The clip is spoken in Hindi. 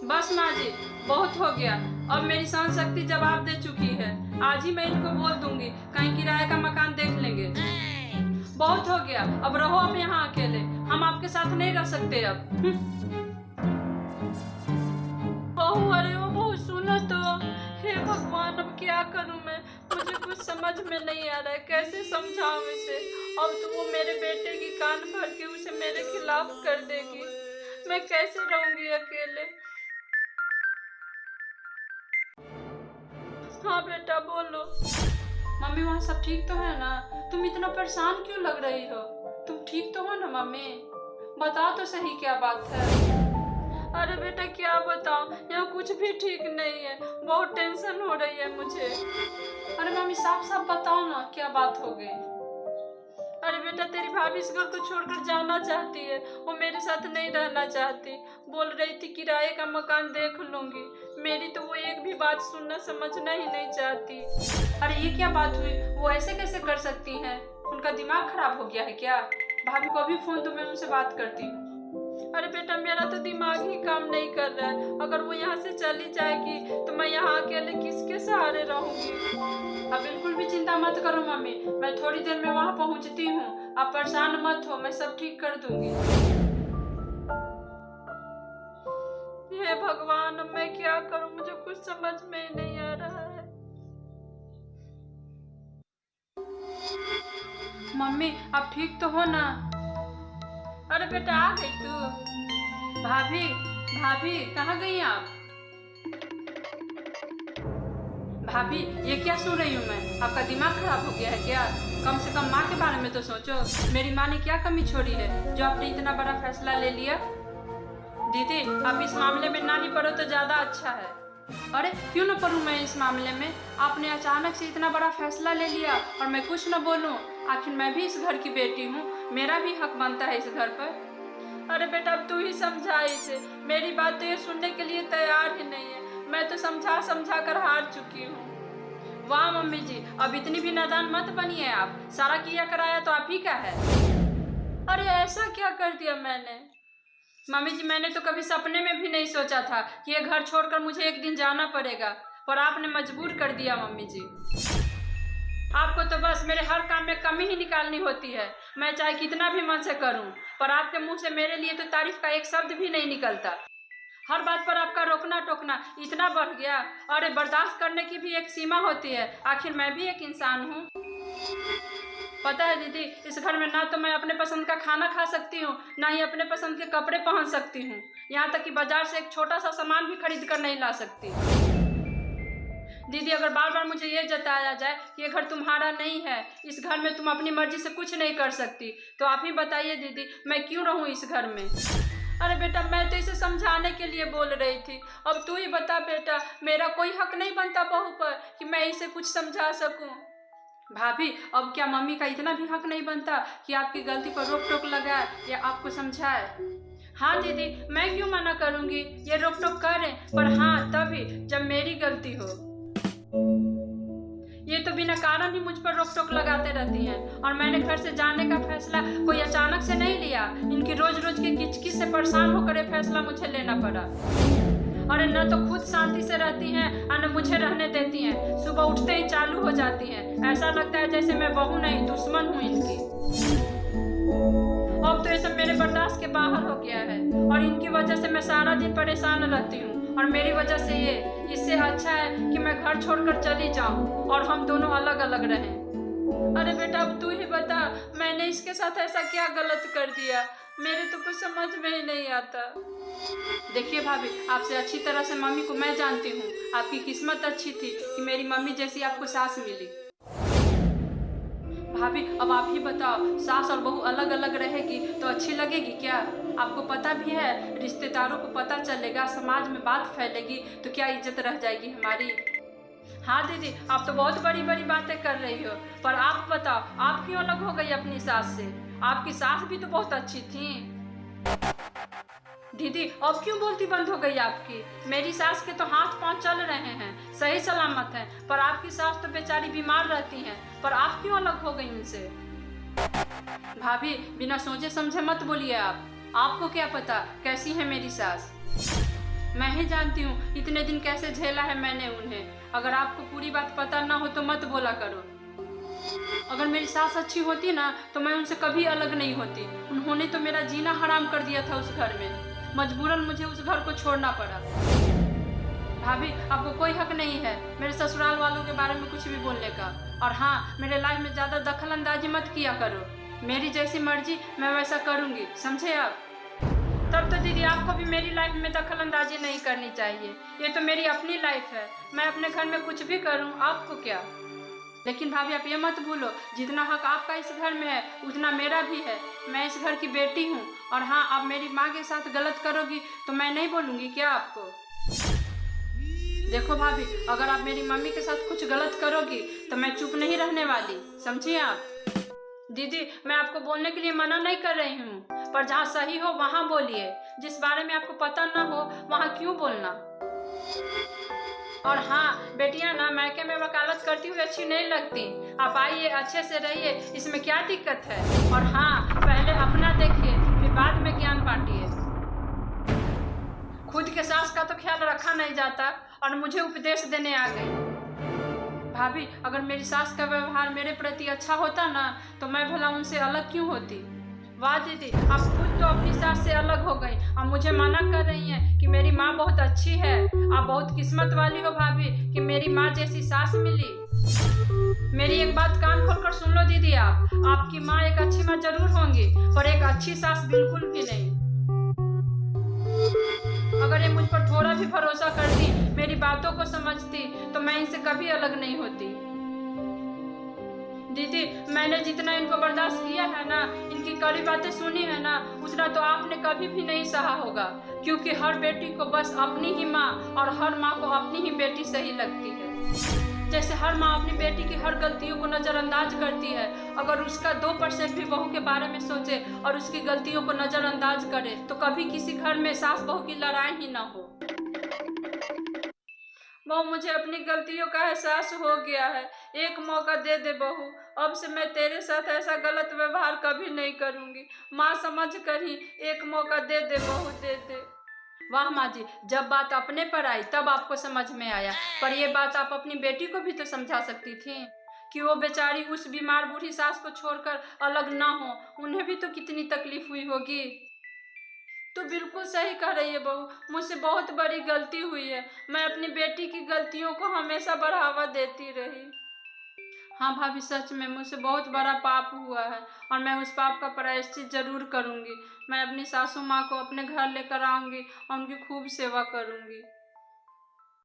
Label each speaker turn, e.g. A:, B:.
A: बस माँ जी, बहुत हो गया। अब मेरी सहन शक्ति जवाब दे चुकी है। आज ही मैं इनको बोल दूंगी, कहीं किराए का मकान देख लेंगे। बहुत हो गया, अब रहो आप यहाँ अकेले। हम आपके साथ नहीं रह सकते अब। बहू, अरे ओ बहू सुनो तो। हे भगवान, अब क्या करूं मैं? मुझे कुछ समझ में नहीं आ रहा है, कैसे समझाऊं इसे। अब तो वो मेरे बेटे की कान भर के उसे मेरे खिलाफ कर देगी। मैं कैसे रहूंगी अकेले? हाँ बेटा बोलो। मम्मी, वहाँ सब ठीक तो है ना? तुम इतना परेशान क्यों लग रही हो? तुम ठीक तो हो ना मम्मी? बताओ तो सही, क्या बात है? अरे बेटा क्या बताऊं, यहाँ कुछ भी ठीक नहीं है। बहुत टेंशन हो रही है मुझे। अरे मम्मी, साफ साफ बताओ ना, क्या बात हो गई? अरे बेटा, तेरी भाभी इस घर को छोड़कर जाना चाहती है। वो मेरे साथ नहीं रहना चाहती। बोल रही थी किराए का मकान देख लूंगी। मेरी तो वो एक भी बात सुनना समझना ही नहीं चाहती। अरे ये क्या बात हुई? वो ऐसे कैसे कर सकती हैं? उनका दिमाग खराब हो गया है क्या? भाभी को अभी फोन दो, मैं उनसे बात करती हूँ। अरे बेटा, मेरा तो दिमाग ही काम नहीं कर रहा है। अगर वो यहाँ से चली जाएगी तो मैं यहाँ अकेले किसके सहारे रहूंगी? अब बिल्कुल भी चिंता मत करो मम्मी, मैं थोड़ी देर में वहाँ पहुँचती हूँ। आप परेशान मत हो, मैं सब ठीक कर दूंगी। हे भगवान, अब मैं क्या करूँ? मुझे कुछ समझ में ही नहीं आ रहा है। मम्मी, आप ठीक तो हो ना? अरे बेटा, आ गई तू? भाभी, भाभी कहाँ गई आप? भाभी, ये क्या सुन रही हूँ मैं? आपका दिमाग खराब हो गया है क्या? कम से कम माँ के बारे में तो सोचो। मेरी माँ ने क्या कमी छोड़ी है जो आपने इतना बड़ा फैसला ले लिया? दीदी, आप इस मामले में ना ही पढ़ो तो ज्यादा अच्छा है। अरे क्यों ना पढ़ूं मैं इस मामले में? आपने अचानक से इतना बड़ा फैसला ले लिया और मैं कुछ न बोलूं? आखिर मैं भी इस घर की बेटी हूँ, मेरा भी हक बनता है इस घर पर। अरे बेटा, अब तू ही समझा इसे। मेरी बात तो ये सुनने के लिए तैयार ही नहीं है। मैं तो समझा समझा कर हार चुकी हूँ। वाह मम्मी जी, अब इतनी भी नादान मत बनिए आप। सारा किया कराया तो आप ही का है। अरे ऐसा क्या कर दिया मैंने? मम्मी जी, मैंने तो कभी सपने में भी नहीं सोचा था कि ये घर छोड़कर मुझे एक दिन जाना पड़ेगा, पर आपने मजबूर कर दिया मम्मी जी। आपको तो बस मेरे हर काम में कमी ही निकालनी होती है। मैं चाहे कितना भी मन से करूं, पर आपके मुंह से मेरे लिए तो तारीफ का एक शब्द भी नहीं निकलता। हर बात पर आपका रोकना टोकना इतना बढ़ गया। अरे बर्दाश्त करने की भी एक सीमा होती है, आखिर मैं भी एक इंसान हूँ। पता है दीदी, इस घर में ना तो मैं अपने पसंद का खाना खा सकती हूँ, ना ही अपने पसंद के कपड़े पहन सकती हूँ। यहाँ तक कि बाजार से एक छोटा सा सामान भी खरीद कर नहीं ला सकती। दीदी, अगर बार बार मुझे ये जताया जाए कि ये घर तुम्हारा नहीं है, इस घर में तुम अपनी मर्जी से कुछ नहीं कर सकती, तो आप ही बताइए दीदी, मैं क्यों रहूँ इस घर में? अरे बेटा, मैं तो इसे समझाने के लिए बोल रही थी। अब तू ही बता बेटा, मेरा कोई हक नहीं बनता बहू पर कि मैं इसे कुछ समझा सकूं? भाभी, अब क्या मम्मी का इतना भी हक नहीं बनता कि आपकी गलती पर रोक टोक लगाए या आपको समझाए? हाँ दीदी, मैं क्यों मना करूंगी, ये रोक टोक करें, पर हाँ तभी जब मेरी गलती हो। ये तो बिना कारण ही मुझ पर रोक टोक लगाते रहती हैं, और मैंने घर से जाने का फैसला कोई अचानक से नहीं लिया। इनकी रोज रोज की किचकिच से परेशान होकर ये फैसला मुझे लेना पड़ा। और न तो खुद शांति से रहती हैं और न मुझे रहने देती हैं। सुबह उठते ही चालू हो जाती हैं। ऐसा लगता है जैसे मैं बहू नहीं दुश्मन हूँ इनकी। अब तो ये सब मेरे बर्दाश्त के बाहर हो गया है, और इनकी वजह से मैं सारा दिन परेशान रहती हूँ, और मेरी वजह से ये। इससे अच्छा है कि मैं घर छोड़कर चली जाऊँ और हम दोनों अलग अलग रहें। अरे बेटा, अब तू ही बता, मैंने इसके साथ ऐसा क्या गलत कर दिया? मेरे तो कुछ समझ में ही नहीं आता। देखिए भाभी, आपसे अच्छी तरह से मम्मी को मैं जानती हूँ। आपकी किस्मत अच्छी थी कि मेरी मम्मी जैसी आपको सास मिली। भाभी, अब आप ही बताओ, सास और बहू अलग अलग रहेगी तो अच्छी लगेगी क्या? आपको पता भी है, रिश्तेदारों को पता चलेगा, समाज में बात फैलेगी तो क्या इज्जत रह जाएगी हमारी? हाँ दीदी, आप तो बहुत बड़ी बड़ी बातें कर रही हो, पर आप बताओ, आप क्यों अलग हो गई अपनी सास से? आपकी सास भी तो बहुत अच्छी थी। दीदी, अब क्यों बोलती बंद हो गई आपकी? मेरी सास के तो हाथ पांव चल रहे हैं, सही सलामत हैं, पर आपकी सास तो बेचारी बीमार रहती हैं। पर आप क्यों अलग हो गई उनसे? भाभी, बिना सोचे समझे मत बोलिए आप। आपको क्या पता कैसी है मेरी सास? मैं ही जानती हूँ इतने दिन कैसे झेला है मैंने उन्हें। अगर आपको पूरी बात पता ना हो तो मत बोला करो। अगर मेरी सास अच्छी होती ना तो मैं उनसे कभी अलग नहीं होती। उन्होंने तो मेरा जीना हराम कर दिया था उस घर में। मजबूरन मुझे उस घर को छोड़ना पड़ा। भाभी, आपको कोई हक नहीं है मेरे ससुराल वालों के बारे में कुछ भी बोलने का। और हाँ, मेरे लाइफ में ज़्यादा दखल अंदाजी मत किया करो। मेरी जैसी मर्जी मैं वैसा करूँगी, समझे आप? तब तो दीदी आपको भी मेरी लाइफ में दखल अंदाजी नहीं करनी चाहिए। ये तो मेरी अपनी लाइफ है, मैं अपने घर में कुछ भी करूँ, आपको क्या। लेकिन भाभी आप ये मत भूलो, जितना हक आपका इस घर में है उतना मेरा भी है। मैं इस घर की बेटी हूँ। और हाँ, आप मेरी माँ के साथ गलत करोगी तो मैं नहीं बोलूँगी क्या आपको? देखो भाभी, अगर आप मेरी मम्मी के साथ कुछ गलत करोगी तो मैं चुप नहीं रहने वाली, समझिए आप। दीदी, मैं आपको बोलने के लिए मना नहीं कर रही हूँ, पर जहाँ सही हो वहाँ बोलिए। जिस बारे में आपको पता ना हो वहाँ क्यों बोलना। और हाँ बेटियां ना मायके में वकालत करती हुई अच्छी नहीं लगती। आप आइए, अच्छे से रहिए, इसमें क्या दिक्कत है। और हाँ, पहले अपना देखिए फिर बाद में ज्ञान बांटिए। खुद के सास का तो ख्याल रखा नहीं जाता और मुझे उपदेश देने आ गई। भाभी, अगर मेरी सास का व्यवहार मेरे प्रति अच्छा होता ना तो मैं भला उनसे अलग क्यों होती। वाह दीदी, आप खुद तो अपनी सास से अलग हो गई और मुझे मना कर रही हैं कि मेरी माँ बहुत अच्छी है। आप बहुत किस्मत वाली हो भाभी कि मेरी माँ जैसी सास मिली। मेरी एक बात कान खोलकर सुन लो दीदी, आपकी माँ एक अच्छी माँ जरूर होंगी पर एक अच्छी सास बिल्कुल भी नहीं। अगर ये मुझ पर थोड़ा भी भरोसा करती, मेरी बातों को समझती तो मैं इनसे कभी अलग नहीं होती। दीदी, मैंने जितना इनको बर्दाश्त किया है ना, इनकी कड़ी बातें सुनी है ना, उतना तो आपने कभी भी नहीं सहा होगा। क्योंकि हर बेटी को बस अपनी ही माँ और हर माँ को अपनी ही बेटी सही लगती है। जैसे हर माँ अपनी बेटी की हर गलतियों को नज़रअंदाज करती है, अगर उसका 2% भी बहू के बारे में सोचे और उसकी गलतियों को नज़रअंदाज करे तो कभी किसी घर में सास बहू की लड़ाई ही ना हो। बहू, मुझे अपनी गलतियों का एहसास हो गया है। एक मौका दे दे बहू, अब से मैं तेरे साथ ऐसा गलत व्यवहार कभी नहीं करूँगी। माँ समझ कर ही एक मौका दे दे बहू, दे दे। वाह माँ जी, जब बात अपने पर आई तब आपको समझ में आया, पर यह बात आप अपनी बेटी को भी तो समझा सकती थी कि वो बेचारी उस बीमार बूढ़ी सास को छोड़कर अलग ना हो। उन्हें भी तो कितनी तकलीफ हुई होगी। तो बिल्कुल सही कह रही है बहू, मुझसे बहुत बड़ी गलती हुई है। मैं अपनी बेटी की गलतियों को हमेशा बढ़ावा देती रही। हाँ भाभी, सच में मुझसे बहुत बड़ा पाप हुआ है और मैं उस पाप का प्रायश्चित जरूर करूँगी। मैं अपनी सासू माँ को अपने घर लेकर आऊँगी और उनकी खूब सेवा करूँगी।